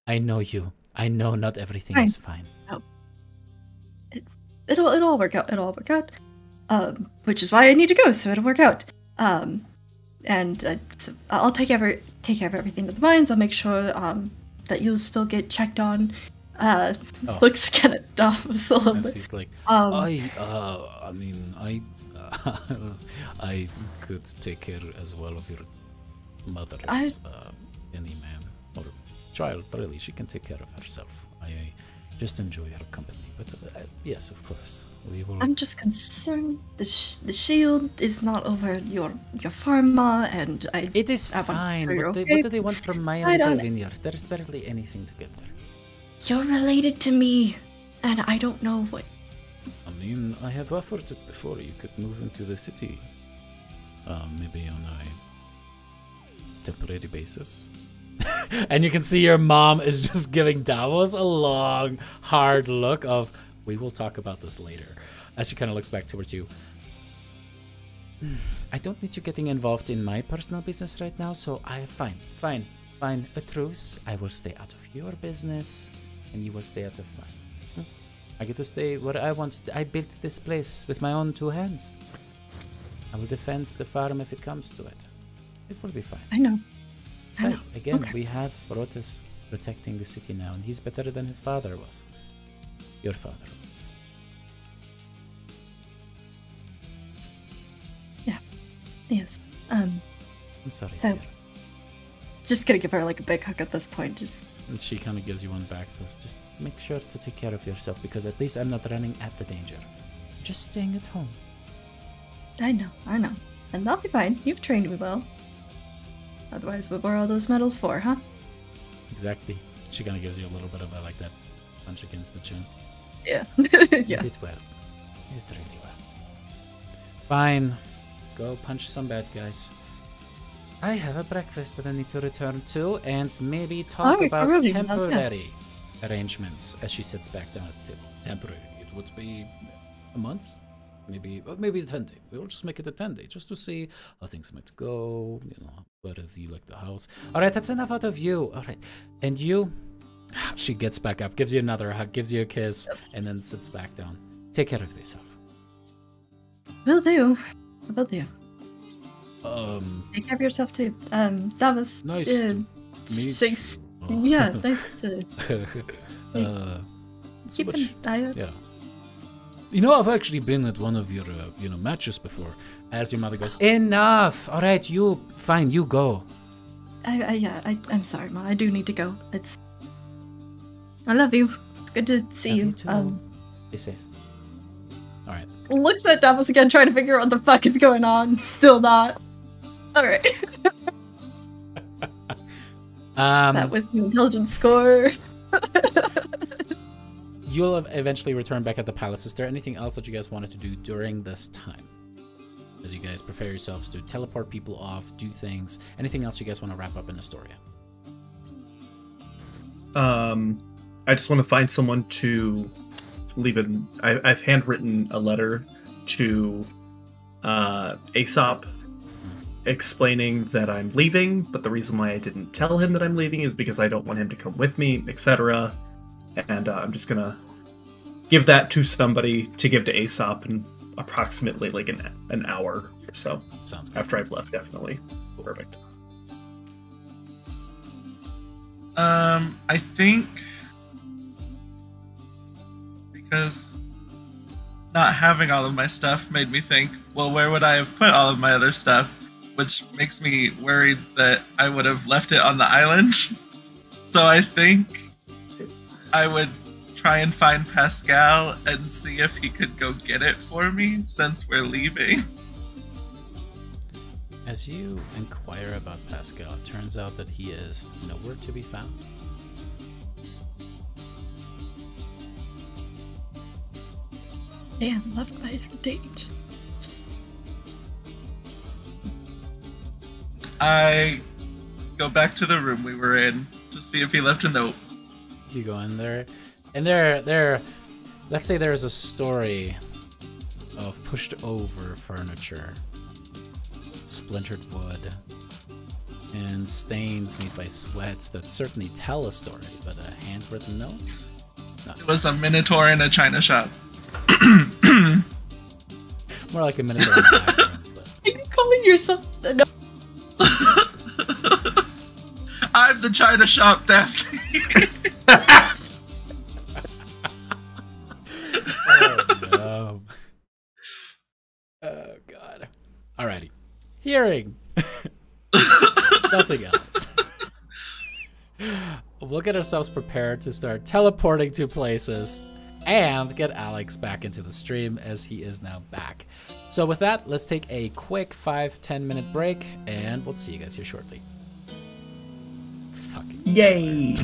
I know you. I know not everything Fine. is fine. No. It'll all work out. It'll all work out. Which is why I need to go, so it'll work out. So I'll take care of everything with the mines. I'll make sure that you'll still get checked on. Looks kind of dumb. So He's like, I could take care as well of your mother as any man or child. Really, she can take care of herself. I just enjoy her company. But yes, of course, we will. I'm just concerned the shield is not over your farm, Ma, and It is fine. What do they want from my little vineyard? There's barely anything to get there. You're related to me, and I don't know what. I mean, I have offered it before. You could move into the city, maybe on a temporary basis. And you can see your mom is just giving Davos a long, hard look of, we will talk about this later, as she kind of looks back towards you. I don't need you getting involved in my personal business right now, so fine, a truce. I will stay out of your business, and you will stay out of mine. I get to stay where I want. I built this place with my own two hands. I will defend the farm if it comes to it. It will be fine. I know. Besides, again, we have Rotus protecting the city now, and he's better than his father was. Your father was. Yeah. Yes. I'm sorry. So, dear. just gonna give her like a big hug at this point. And she kind of gives you one back. Says, just make sure to take care of yourself, because at least I'm not running at the danger. I'm just staying at home. I know. And I'll be fine. You've trained me well. Otherwise, what were all those medals for, huh? Exactly. She kind of gives you a little bit of a, like, that punch against the chin. Yeah. You Yeah. did well. You did really well. Fine. Go punch some bad guys. I have a breakfast that I need to return to, and maybe talk about really? temporary arrangements as she sits back down at the table. Temporary. It would be a month. Maybe a 10-day. We'll just make it a 10-day, just to see how things might go, whether you like the house. All right, that's enough out of you. All right. And you, she gets back up, gives you another hug, gives you a kiss, and then sits back down. Take care of yourself. Will do. Take care of yourself too. Davos. Nice to meet. Thanks. Oh. Yeah, nice to so keep much, an eye out. yeah. I've actually been at one of your, matches before. As your mother goes, enough. All right, you go. I'm sorry, Ma. I do need to go. I love you. It's good to see Love you. you too. Be safe. All right. Looks at Davos again, trying to figure out what the fuck is going on. Still not. All right. That was the intelligence score. You'll eventually return back at the palace. Is there anything else that you guys wanted to do during this time? As you guys prepare yourselves to teleport people off, do things. Anything else you guys want to wrap up in Astoria? I just want to find someone to leave an. I've handwritten a letter to Aesop explaining that I'm leaving, but the reason why I didn't tell him that I'm leaving is because I don't want him to come with me, etc. And I'm just gonna give that to somebody to give to Aesop in approximately like an hour or so. Sounds good. After I've left, definitely. Perfect. I think because not having all of my stuff made me think, well, where would I have put all of my other stuff? Which makes me worried that I would have left it on the island. So I think I would try and find Pascal and see if he could go get it for me since we're leaving. As you inquire about Pascal, it turns out that he is nowhere to be found. And left by her date. I go back to the room we were in to see if he left a note. You go in there, and let's say there's a story of pushed over furniture, splintered wood, and stains made by sweats that certainly tell a story, but a handwritten note? Nothing. It was a minotaur in a china shop. More like a minotaur in the background, but... Are you calling yourself? No. I'm the china shop, Daphne. Oh no. Oh god. Alrighty. Hearing. Nothing else. We'll get ourselves prepared to start teleporting to places and get Alex back into the stream as he is now back. So with that, let's take a quick 5-10 minute break and we'll see you guys here shortly. Fucking Yay!